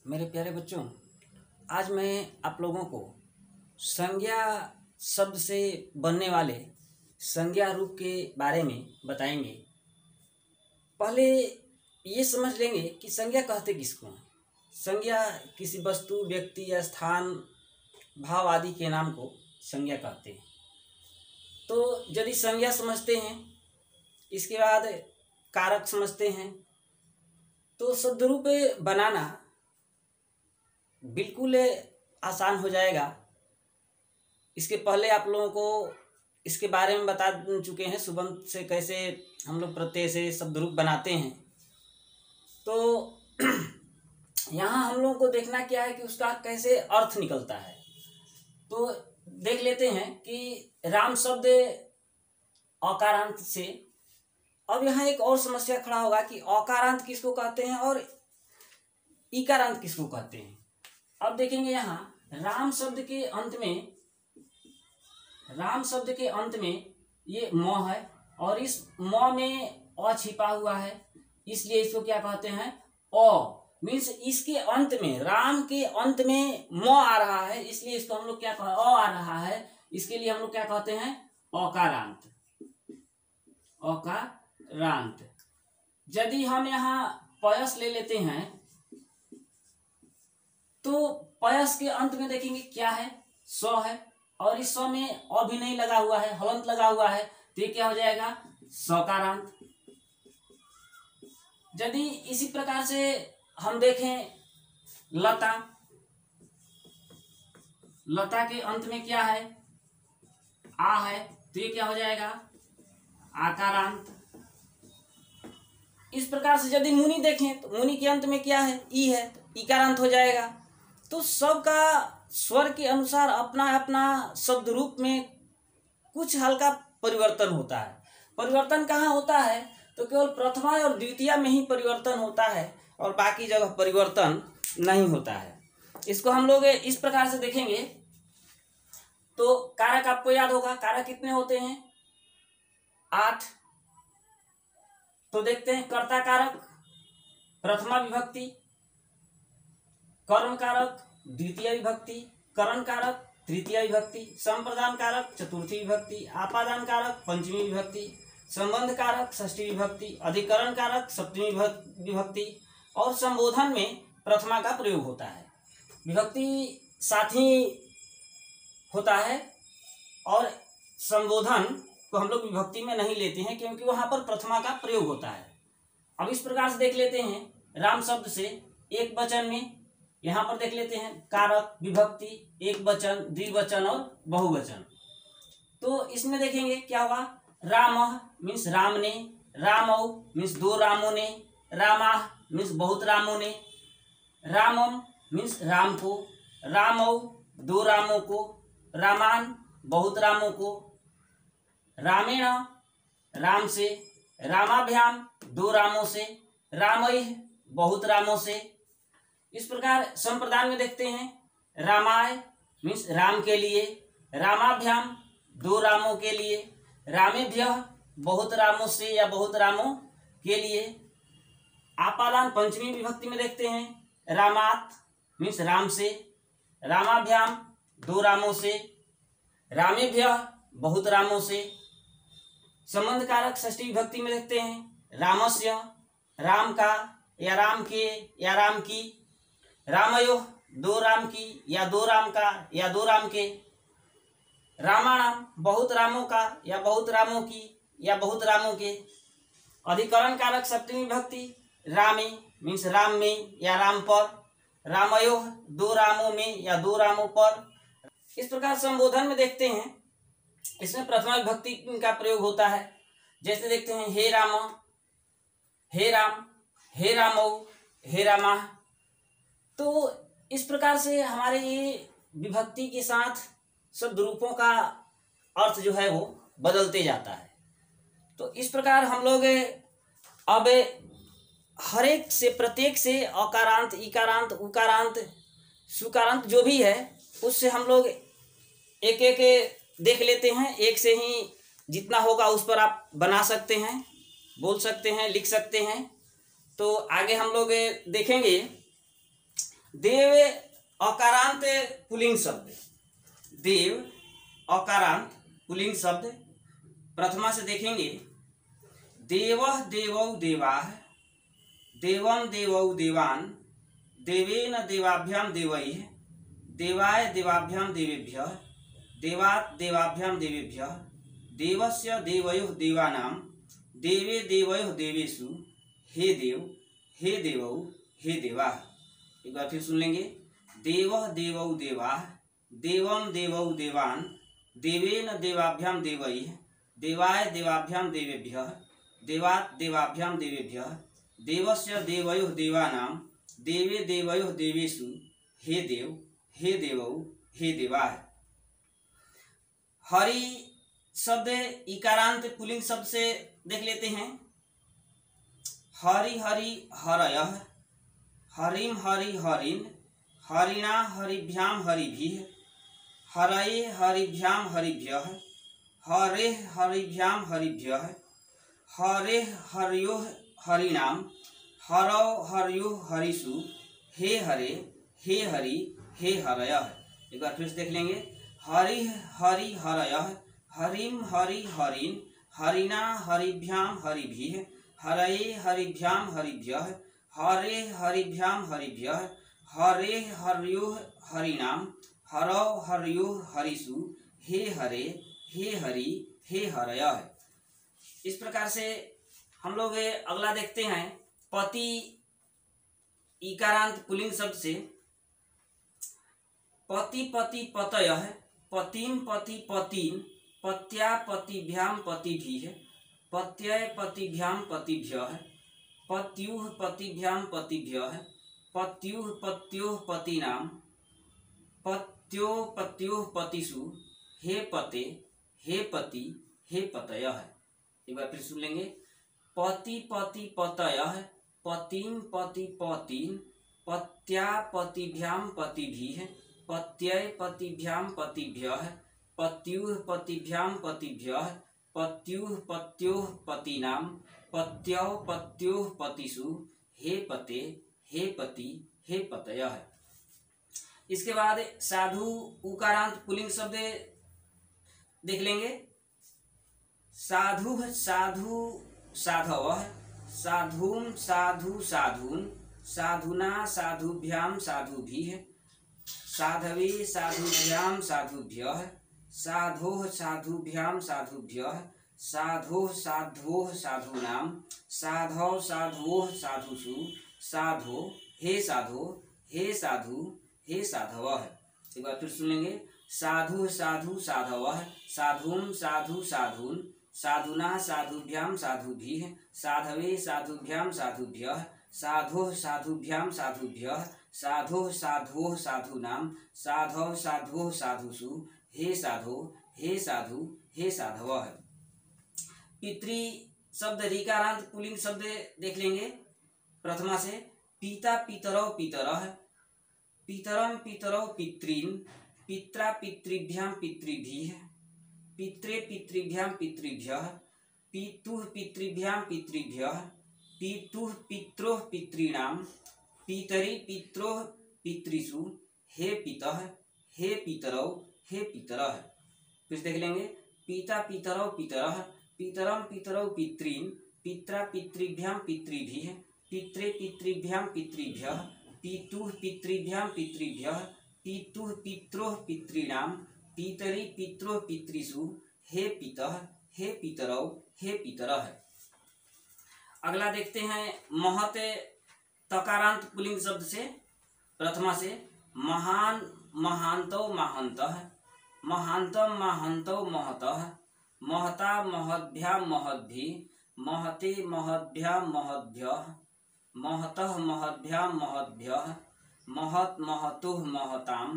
मेरे प्यारे बच्चों, आज मैं आप लोगों को संज्ञा शब्द से बनने वाले संज्ञा रूप के बारे में बताएंगे। पहले ये समझ लेंगे कि संज्ञा कहते किसको हैं। संज्ञा किसी वस्तु, व्यक्ति या स्थान, भाव आदि के नाम को संज्ञा कहते हैं। तो यदि संज्ञा समझते हैं, इसके बाद कारक समझते हैं, तो शब्द रूप बनाना बिल्कुल आसान हो जाएगा। इसके पहले आप लोगों को इसके बारे में बता चुके हैं, सुबंत से कैसे हम लोग प्रत्यय से शब्द रूप बनाते हैं। तो यहाँ हम लोगों को देखना क्या है कि उसका कैसे अर्थ निकलता है। तो देख लेते हैं कि राम शब्द अकारांत से। अब यहाँ एक और समस्या खड़ा होगा कि अकारांत किसको कहते हैं और इकारांत किसको कहते हैं। अब देखेंगे यहाँ राम शब्द के अंत में ये म है और इस म में अ छिपा हुआ है, इसलिए इसको क्या कहते हैं, अ। मीन्स इसके अंत में, राम के अंत में म आ रहा है, इसलिए इसको हम लोग क्या कह, अ आ रहा है, इसके लिए हम लोग क्या कहते हैं, अकारांत। अकारांत। यदि हम यहाँ पयस ले लेते हैं तो पयस के अंत में देखेंगे क्या है, स है और इस स में अ भी नहीं लगा हुआ है, हलंत लगा हुआ है, तो ये क्या हो जाएगा, सकारांत। यदि इसी प्रकार से हम देखें लता, लता के अंत में क्या है, आ है, तो ये क्या हो जाएगा, आकारांत। इस प्रकार से यदि मुनि देखें तो मुनि के अंत में क्या है, ई है, तो इकारांत हो जाएगा। तो सबका स्वर के अनुसार अपना अपना शब्द रूप में कुछ हल्का परिवर्तन होता है। परिवर्तन कहाँ होता है, तो केवल प्रथमा और द्वितीय में ही परिवर्तन होता है और बाकी जगह परिवर्तन नहीं होता है। इसको हम लोग इस प्रकार से देखेंगे तो कारक आपको याद होगा, कारक कितने होते हैं, 8। तो देखते हैं, कर्ता कारक प्रथमा विभक्ति, कर्म कारक द्वितीय विभक्ति, करण कारक तृतीय विभक्ति, संप्रदान कारक चतुर्थी विभक्ति, आपादान कारक पंचमी विभक्ति, संबंध कारक षष्ठी विभक्ति, अधिकरण कारक सप्तमी विभक्ति और संबोधन में प्रथमा का प्रयोग होता है। विभक्ति साथ ही होता है और संबोधन को हम लोग विभक्ति में नहीं लेते हैं क्योंकि वहां पर प्रथमा का प्रयोग होता है। अब इस प्रकार से देख लेते हैं राम शब्द से एक वचन में, यहाँ पर देख लेते हैं कारक, विभक्ति, एक वचन, द्विवचन और बहुवचन। तो इसमें देखेंगे क्या होगा, राम मीन्स राम ने, रामौ मीन्स दो रामों ने, रामा मीन्स बहुत रामों ने, रामम मीन्स राम को, रामौ दो रामों को, रामान बहुत रामों को, रामेण राम से, रामाभ्याम दो रामों से, रामैः बहुत रामों से। इस प्रकार संप्रदान में देखते हैं रामाय मीन्स राम के लिए, रामाभ्याम दो रामों के लिए, रामेभ्यः बहुत रामों से या बहुत रामों के लिए। आपादान पंचमी विभक्ति में देखते हैं रामात मीन्स राम से, रामाभ्याम दो रामों से, रामेभ्यः बहुत रामों से। संबंध कारक षष्ठी विभक्ति में देखते हैं रामस्य राम का या राम के या राम की, रामयोः दो राम की या दो राम का या दो राम के, रामाणाम बहुत रामों का या बहुत रामों की या बहुत रामों के। अधिकरण कारक सप्तमी विभक्ति रामे मीन्स राम में या राम पर, रामयोः दो रामों में या दो रामों पर। इस प्रकार संबोधन में देखते हैं इसमें प्रथमा विभक्ति का प्रयोग होता है। जैसे देखते हैं हे राम, हे राम, हे रामौ, हे रामा। तो इस प्रकार से हमारे ये विभक्ति के साथ शब्द रूपों का अर्थ जो है वो बदलते जाता है। तो इस प्रकार हम लोग अब हर एक से, प्रत्येक से अकारांत, इकारांत, उकारांत, सुकारांत जो भी है उससे हम लोग एक एक देख लेते हैं। एक से ही जितना होगा उस पर आप बना सकते हैं, बोल सकते हैं, लिख सकते हैं। तो आगे हम लोग देखेंगे देव अकारांत पुल्लिंग शब्द। देव अकारांत पुल्लिंग शब्द। प्रथमा से देखेंगे, देवः देवौ देवाः, देवं देवौ देवान्, देवेन देवाभ्याम देवैः, देवाय देवाभ्याम देवेभ्यः, देवात् देवाभ्याम देवेभ्यः, देवस्य देवयोः देवानां, देवे देवयोः देवेषु, हे देव, हे देवौ, हे देवाः। एक बार फिर सुन लेंगे, देवः देवौ देवाः, देवं देवौ देवान्, देवेन देवाभ्याम देवैः, देवाय देवाभ्याम देवेभ्यः, देवात् देवाभ्याम देवेभ्यः, देवस्य देवयोः देवानां, देवे देवयोः देवेषु, हे देव, हे देवौ, हे देवाः। हरि शब्द इकारांत पुल्लिंग शब्द से देख लेते हैं। हरि हरि हरयः, हरिम हरि हरिन्, हरिणा हरिभ्याम हरिभिः, हरये हरिभ्याम हरिभ्यः, हरेः हरिभ्याम हरिभ्यः, हरेः हर्योः हरिणाम, हरौ हर्योः हरिषु, हे हरे, हे हरि, हे हरयः। एक बार फिर से देख लेंगे, हरि हरि हरयः, हरिम हरि हरिन्, हरिणा हरिभ्याम हरिभिः, हरये हरिभ्याम हरिभ्यः, हरे हरिभ्याम हरिभ्यः, हरे हर्योः हरिणाम, हरौ हर्योः हरिषु, हे हरे, हे हरि, हे हरयः। इस प्रकार से हम लोग अगला देखते हैं पति इकारांत पुल्लिंग शब्द से। पति पति पतयः, पतिम पति पतीन्, पत्या पतिभ्याम पतिभिः, पत्यय पतिभ्याम पतिभ्यः, पत्युः पतिभ्याम पतिभ्यः, पत्युः पत्योः पतीनां, पत्यो पत्योः पतिषु, हे पते, हे पति, हे पतयः। एक बार फिर सुन लेंगे, पति पति पतयः, पतिम पति पतीन्, पत्या पतिभ्याम पतिभिः, पत्यय पतिभ्याम पतिभ्यः, पत्युः पतिभ्याम पतिभ्यः, पत्युः पत्योः पतीनां, पत्यौ पत्योः पतिषु, हे पते, हे पति, हे पतयः। इसके बाद साधु उकारांत पुल्लिंग शब्द देख लेंगे। साधु साधु साधवः, साधुम साधु साधून्, साधुना साधुभ्याम साधुभिः, साधवे साधुभ्याम साधुभ्यः, साधोः साधुभ्याम साधुभ्यः, साधोः साध्वोः साधूनां, साधौ साधुओः साधुषु, साधो, हे साधो, हे साधु, हे साधवः। एक बार फिर सुन लेंगे, साधु साधु साधवः, साधुम साधु साधून्, साधुना साधुभ्याम साधुभिः, साधवे साधुभ्याम साधुभ्यः, साधोः साधुभ्याम साधुभ्यः, साधोः साधुओः साधूनां, साधौ साधुओः साधुषु, हे साधो, हे साधु, हे साधवः। पितृ शब्द ऋकारांत पुल्लिंग शब्द देख लेंगे। प्रथमा से, पिता पितरौ पितरः, पितरम पितरौ पितॄन्, पित्रा पितृभ्याम पितृभिः, पित्रे पितृभ्याम पितृभ्यः, पितुः पितृभ्याम पितृभ्यः, पितुः पित्रोः पितॄणां, पितरि पित्रोः पितृषु, हे पितः, हे पितरौ, हे पितरः। फिर देख लेंगे, पिता पितरौ पितरः, पितरम पितरौ पितॄन्, पित्रा पितृभ्याम पितृभिः, पित्रे पितृभ्याम पितृभ्यः, पितुः पितृभ्याम पितृभ्यः, पितुः पित्रोः पितॄणां, पितरि पित्रोः पितृषु, हे पितः, हे पितरौ, हे पितरः। अगला देखते हैं महत तकारांत पुल्लिंग शब्द से। प्रथमा से, महान महान्तौ महान्तः, महान्तं महान्तौ महतः, महता महद्भ्याम महद्भिः, महते महद्भ्याम महद्भ्यः, महतः महद्भ्याम महद्भ्यः, महत् महतोः महतां,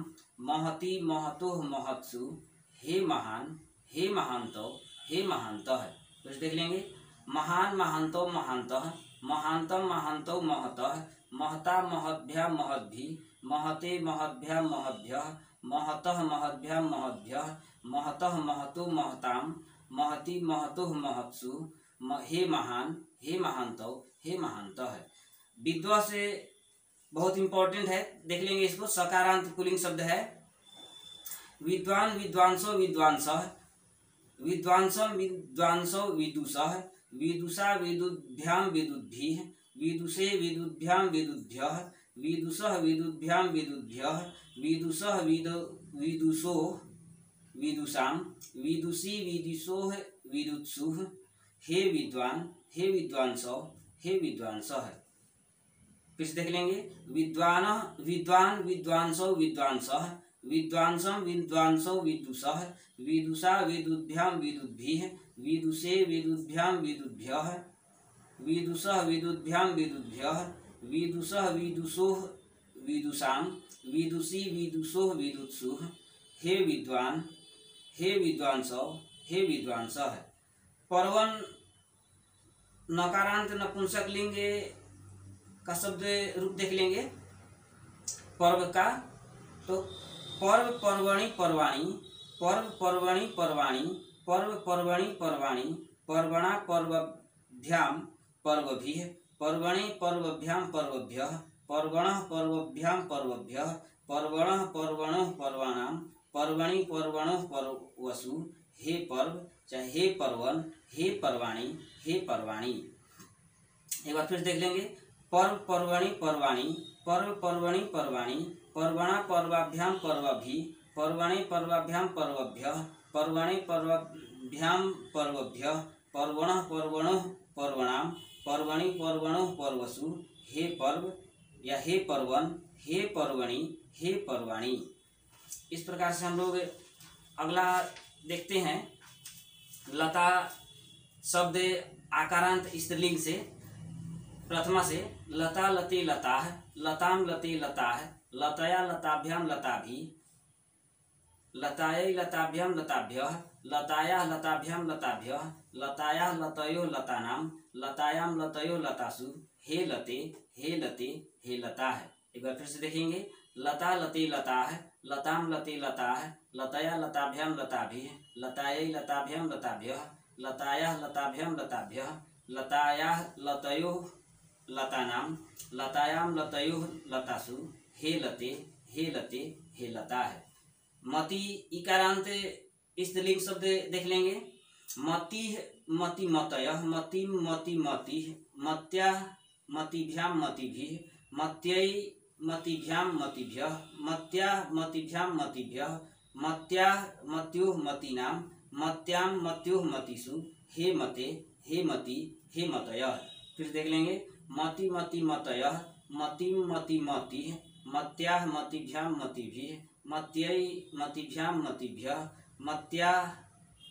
महति महतोः महत्सु, हे महान, हे महान्तौ, हे महान्तः। कुछ देख लेंगे, महान महान्तौ महान्तः, महान्तं महान्तौ महतः, महता महद्भ्याम महद्भिः, महते महद्भ्याम महद्भ्यः, महतः महद्भ्याम महद्भ्यः, महतः महतो महतां, महति महतोः महत्सु, हे महान, हे महान्तौ, हे महान्तः। विद्वा से बहुत इंपॉर्टेंट है, देख लेंगे इसको। सकारांत पुल्लिंग शब्द है विद्वान विद्वांसो विद्वांसः, विद्वांसं विद्वांसो विदुषः, विदुषा विदुभ्यां विदुद्भिः, विदुषे विदुभ्यां विदुद्भ्यः, विदुषः विदुभ्यां विदुद्भ्यः, विदुषः विदुषो विदुषां, विदुषी विदुषोः विदुत्सुः। हे विद्वान हे विद्वांसो हे विद्वांसः। फिर से देख लेंगे। विद्वान विद्वान विद्वांसो विद्वांसः, विद्वांसं विद्वांसो विदुषः, विदुषा विदुभ्यां विदुद्भिः, विदुषे विदुभ्यां विदुद्भ्यः, विदुषः विदुभ्यां विदुद्भ्यः, विदुषः विदुषोः विदुषां, विदुषी विदुषोः विदुत्सुः। हे विद्वान हे विद्वांसो हे विद्वांसः। पर्वन नकारांत नपुंसक लिंग का शब्द रूप देख लेंगे पर्व का। तो पर्व पर्वणि पर्वाणि, पर्व पर्वणि पर्वाणि, पर्व पर्वणि पर्वाणि, पर्वणा पर्वभ्यां पर्वभिः, पर्वणि पर्वभ्यां पर्वभ्यः, पर्वणः पर्वभ्यां पर्वभ्यः, पर्वणः पर्वणोः पर्वाणां, पर्वणि पर्वणोः पर्वसु। हे पर्व चाहे हे पर्वन, हे पर्वाणि, हे पर्वाणि। एक बार फिर देख लेंगे। पर्व पर्वणि पर्वाणि, पर्व पर्वणि पर्वाणि, पर्वणा पर्वाभ्यां पर्वभिः, पर्वणि पर्वाभ्यां पर्वभ्यः, पर्वणि पर्वभ्यां पर्वभ्यः, पर्वणः पर्वणोः पर्वणां, पर्वणि पर्वणोः पर्वसु। हे पर्व या हे पर्वन, हे पर्वणि, हे पर्वाणि। इस प्रकार से हम लोग अगला देखते हैं। लता शब्द आकारांत स्त्रीलिंग से। प्रथमा से लता लते लताः, लताम लते लताः, लतया लताभ्यां लताभिः, लतायै लताभ्यां लताभ्यः, लतायाः लताभ्यां लताभ्यः, लतायाः लतयो लतानां, लतायां लतयो लतासु। हे लते हे लते हे लताः। एक बार फिर से देखेंगे। लता लते लताः, लताम लते लताः, लतया लताभ्यां लताभिः, लतायै लताभ्यां लताभ्यः, लतायाः लताभ्यां लताभ्यः, लतायाः लतयो लतानां, लतायां लतयो लतासु। हे लते हे लते हे लताः। मति इकारांत स्त्रीलिंग शब्द देख लेंगे। मति मति मतयः, मति मति मतिः, मत्या मतिभ्यां मतिभिः, मत्यै मतिभ्यां मतिभ्यः, मत्या मतिभ्यां मतिभ्यः, मत्या मत्योः मतीनां, मत्यां मत्योः मतिषु। हे मते हे मति हे मतयः। फिर देख लेंगे। मति मति मतयः, मतिं मति मतिः, मत्याः मतिभ्यां मतिभिः, मत्यै मतिभ्यां मतिभ्यः, मत्याः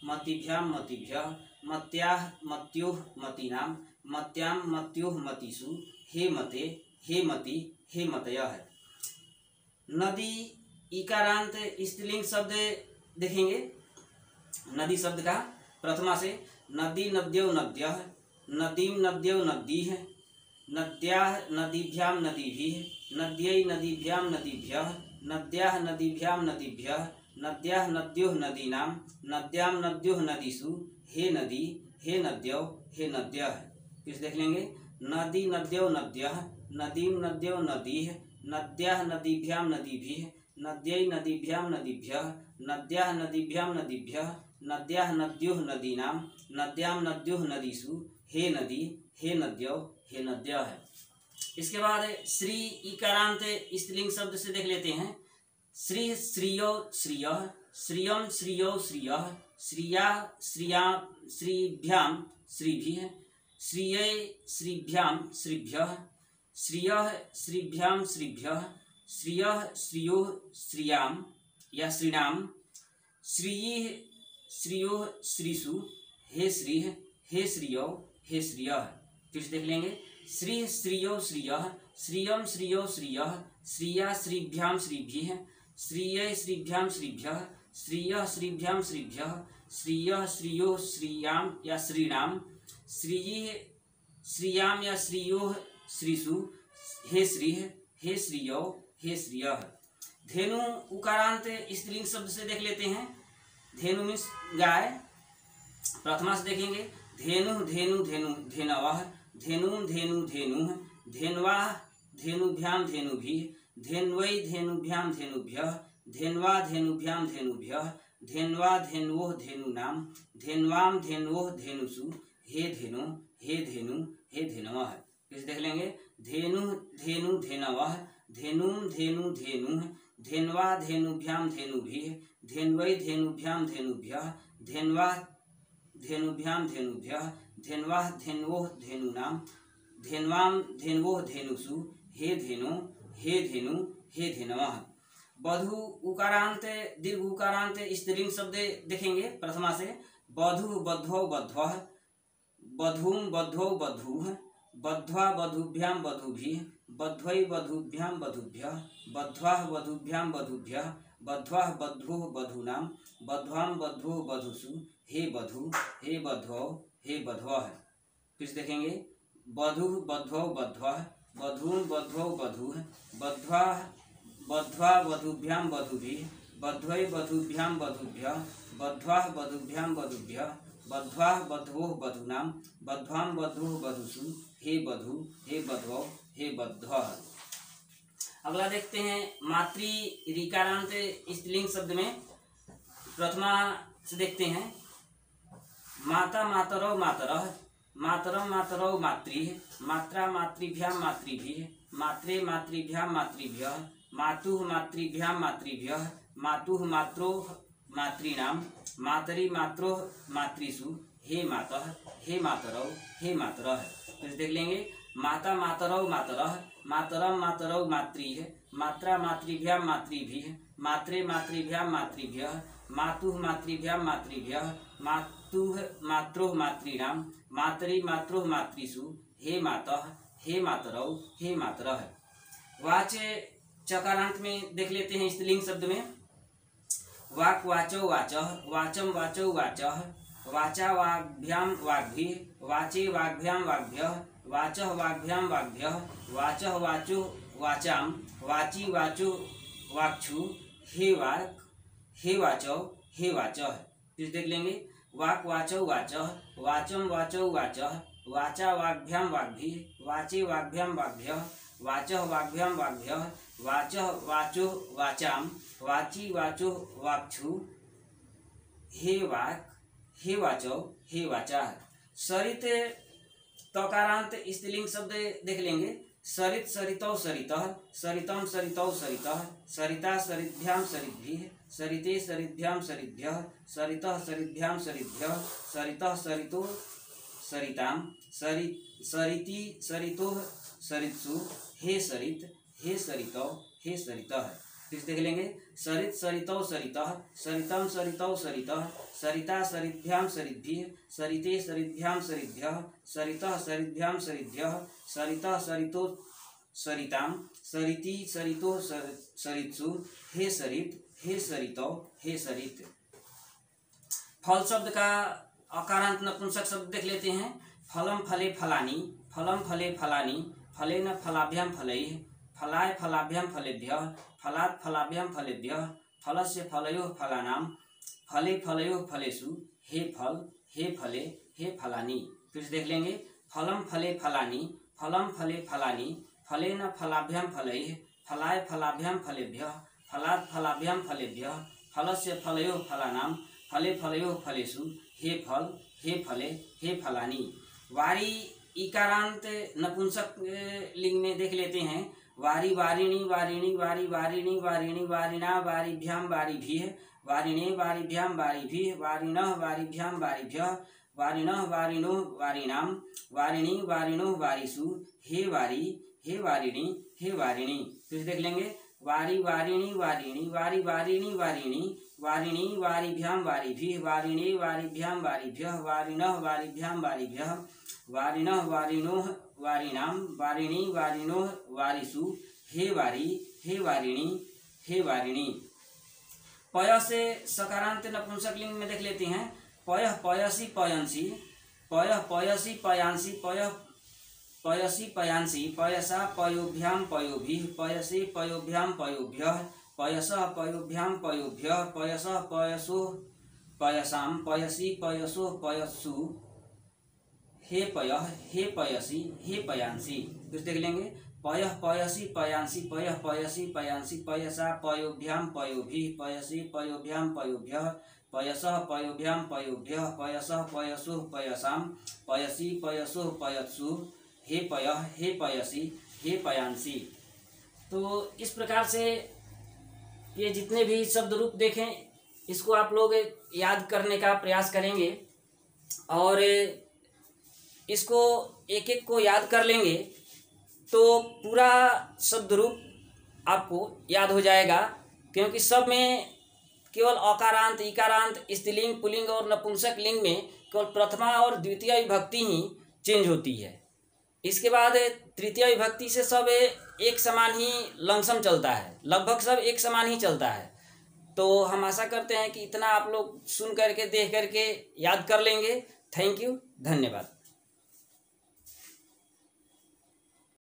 मतिभ्यां मतिभ्यः, मत्याः मत्योः मतीनां, मत्यां मत्योः मतिषु। हे मते हे मति हे मतयः। नदी इकारांत स्त्रीलिंग शब्द देखेंगे। नदी शब्द का प्रथमा से नदी नद्यो नद्यः, नदीं नद्यो नदीः, नद्याः नदीभ्यां नदीभिः, नद्यै नदीभ्यां नदीभ्यः, नद्याः नदीभ्यां नदीभ्यः, नद्याः नद्योः नदीनां, नद्यां नद्योः नदीषु। हे नदी हे नद्यो हे नद्यः। फिर देख लेंगे। नदी नद्यो नद्यः, नदीं नद्यो नदीः, नद्याः नदीभ्यां नदीभिः, नद्यै नदीभ्यां नदीभ्यः, नद्याः नदीभ्यां नदीभ्यः, नद्याः नद्योः नदीनां, नद्यां नद्योः नदीषु। हे नदी हे नद्यो हे नद्यः। इसके बाद श्री इकारांत स्त्रीलिंग शब्द से देख लेते हैं। श्री श्रियो श्रियः, श्रियं श्रियो श्रियः, श्रिया श्रिया श्रीभ्यां श्रीभिः, श्रियै श्रीभ्यां श्रीभ्यः, श्रियः श्रीभ्यां श्रीभ्यः, श्रियः श्रियोः श्रियां या श्रीणां, श्रियः श्रियोः श्रीषु। हे श्रीः हे श्रियो हे श्रियः। फिर से देख लेंगे। श्री श्रियो श्रियः, श्रियं श्रियो श्रियः, श्रिया श्रीभ्यां श्रीभिः, श्रियै श्रीभ्यां श्रीभ्यः, श्रियः श्रीभ्यां श्रीभ्यः, श्रियः श्रियोः श्रियां या श्रीणां, श्रियः श्रियां या श्रियोः श्रीषु। हे श्रीः हे श्रियो हे श्रियः। धेनु उकारांत स्त्रीलिंग शब्द से देख लेते हैं। धेनु मीन्स गाय। प्रथमा से देखेंगे। धेनु धेनु धेनु धेनवः, धेनुं धेनु धेनुः, धेन्वाः धेनुभ्याम धेनुभि धेन्वै धेनुभ्याम धेनुभ्यः धेन्वा धेनुभ्याम धेनुभ्यः धेन्वा धेन्वोः धेनूनां धेन्वाम धेन्वोः धेनुषु हे धेनु हे धेनु हे धेनवः। फिर देख लेंगे धेनु धेनु धेनवः धेनुम धेनु धेनुः धेन्वा धेनुभ्याम धेनुभि धेन्वै धेनुभ्याम धेनुभ्यः धेन्वा धेनुभ्याम धेनुभ्यः धेन्वा धेन्वोः धेनूनां धेन्वाम धेन्वोः धेनुषु हे धेनु हे धेनु हे धेनवः। बधु उकारांत दीर्घ उकारांत स्त्रीलिंग शब्द देखेंगे। प्रथमा से बधु बध्वौ बध्वः बधूम बध्वौ बधूः बध्वा बधुभ्याम बधुभिः बध्वै बधुभ्याम बधुभ्यः बध्वाः बधुभ्याम बधुभ्यः बध्वाः बध्वोः बधूनां बध्वाम बध्वोः बधुषु हे बधु हे बध्वौ हे बध्वः। फिर देखेंगे बधु बध्वौ बध्वः बधूम बध्वौ बधूः बध्वाः बध्वा बधुभ्याम बधुभिः बध्वै बधुभ्याम बधुभ्यः बध्वाः बधुभ्याम बधुभ्यः बध्वाः बध्वोः बधूनां बध्वाम बध्वोः बधुषु हे बधु हे बध्वौ हे बध्वः। अगला देखते हैं मातृ ऋकारांत स्त्रीलिंग शब्द में। प्रथमा से देखते हैं माता मातरौ मातरः मातरम मातरौ मातृः मात्रा मातृभ्याम मातृभिः मात्रे मातृभ्याम मातृभ्यः मातुः मातृभ्याम मातृभ्यः मातुः मात्रोः मातॄणां मातरि मात्रोः मातृषु हे मातः हे मातरौ हे मातरः। फिर देख लेंगे माता मातरौ मातरः मातरम मातरौ मातृः मात्रा मातृभ्याम मातृभिः मात्रे मातृभ्याम मातृभ्यः मातुः मातृभ्याम मातृभ्यः मातुः मात्रोः मातॄणां मातरि मात्रोः मातृषु हे मातः हे मातरौ हे मातरः। वाच चकारांत में देख लेते हैं स्त्रीलिंग शब्द में। वाक वाचौ वाचः वाचम वाचौ वाचः वाचा वाग्भ्याम वाग्भिः वाचे वाग्भ्याम वाग्भ्यः वाचः वाग्भ्याम वाग्भ्यः वाचः वाचो वाचाम वाची वाचो वाक्षु हे वाक हे वाचौ हे वाचः। फिर देख लेंगे वाक वाचौ वाचः वाचम वाचौ वाचः वाचा वाग्भ्याम वाग्भिः वाचे वाग्भ्याम वाग्भ्यः वाचः वाग्भ्याम वाग्भ्यः वाचः वाचो वाचाम वाची वाचो वाक्षु हे वाक हे वाचौ हे वाचाः। सरित तकारांत स्त्रीलिंग शब्द देख लेंगे। सरित सरितौ सरितः सरितम सरितौ सरितः सरिता सरिद्भ्याम सरिद्भिः सरिते सरिद्भ्याम सरिद्भ्यः सरितः सरिद्भ्याम सरिद्भ्यः सरितः सरितो सरिताम सरिति सरितोः सरित्सु हे सरित हे सरितौ हे सरितः। फिर देख लेंगे सरित सरितौ सरितः सरितम सरितौ सरितः सरिता सरिद्भ्याम सरिद्भिः सरिते सरिद्भ्याम सरिद्भ्यः सरितः सरिद्भ्याम सरिद्भ्यः सरितः सरितो सरिताम सरिति सरितो सरित्सु हे सरित हे सरितौ हे सरित। फल शब्द का अकारांत नपुंसक शब्द देख लेते हैं। फलम फले फलानि फलम फले फलानि फलेन फलाभ्याम फलैः फलाय फलाभ्याम फलेभ्यः फलात् फलाभ्याम फलेभ्यः फलस्य फलयोः फलानां फले फलयोः फलेषु हे फल हे फले हे फलानि। फिर देख लेंगे फलम फले फलानि फलम फले फलानि फलेन फलाभ्याम फलैः फलाय फलाभ्याम फलेभ्यः फलात् फलाभ्याम फलेभ्यः फलस्य फलयोः फलानां फले फलयोः फलेषु हे फल हे फले हे फलानि। वारी इकारांत नपुंसक लिंग में देख लेते हैं। वारी वारिणी वारिणी वारी वारिणी वारिणी वारिणा वारिभ्याम वारिभिः वारिणे वारिभ्याम वारिभिः वारिणः वारिभ्याम वारिभ्यः वारिणः वारिणो वारिणां वारिणी वारिणो वारिषु हे वारी हे वारिणी हे वारिणी। फिर देख लेंगे वारी वारिणी वारिणी वारी वारिणी वारिणी वारिणी वारिभ्याम वारिभिः वारिणे वारिभ्याम वारिभ्यः वारिणः वारिभ्याम वारिभ्यः वारिणः वारिणोः वारिणां वारिणी वारिणोः वारिषु हे वारी हे वारिणी हे वारिणी। पय से सकारांत नपुंसक लिंग में देख लेते हैं। पयः पयसि पयंसि पयः पयसि पयांसि पयः पयसि पयांसि पयसा पयोभ्याम पयोभिः पयसे पयोभ्याम पयोभ्यः पयसः पयोभ्याम पयोभ्यः पयसः पयसो पयसां पयसि पयसो पयस्सु हे पयः हे पयसि हे पयांसि। फिर देख लेंगे पयः पयसि पयांसि पयः पयसि पयांसि पयसा पयोभ्यां पयोभिः पयसि पयोभ्यां पयोभ्यः पयसः पयोभ्यां पयोभ्यः पयसः पयसुः पयसां पयसि पयसुः पयत्सुः हे पयः हे पयसि हे पयांसि। तो इस प्रकार से ये जितने भी शब्द रूप देखें इसको आप लोग याद करने का प्रयास करेंगे और इसको एक एक को याद कर लेंगे तो पूरा शब्द रूप आपको याद हो जाएगा, क्योंकि सब में केवल अकारांत इकारांत स्त्रीलिंग पुल्लिंग और नपुंसक लिंग में केवल प्रथमा और द्वितीय विभक्ति ही चेंज होती है। इसके बाद तृतीय विभक्ति से सब एक समान ही लमसम चलता है, लगभग सब एक समान ही चलता है। तो हम आशा करते हैं कि इतना आप लोग सुन करके देख करके याद कर लेंगे। थैंक यू, धन्यवाद।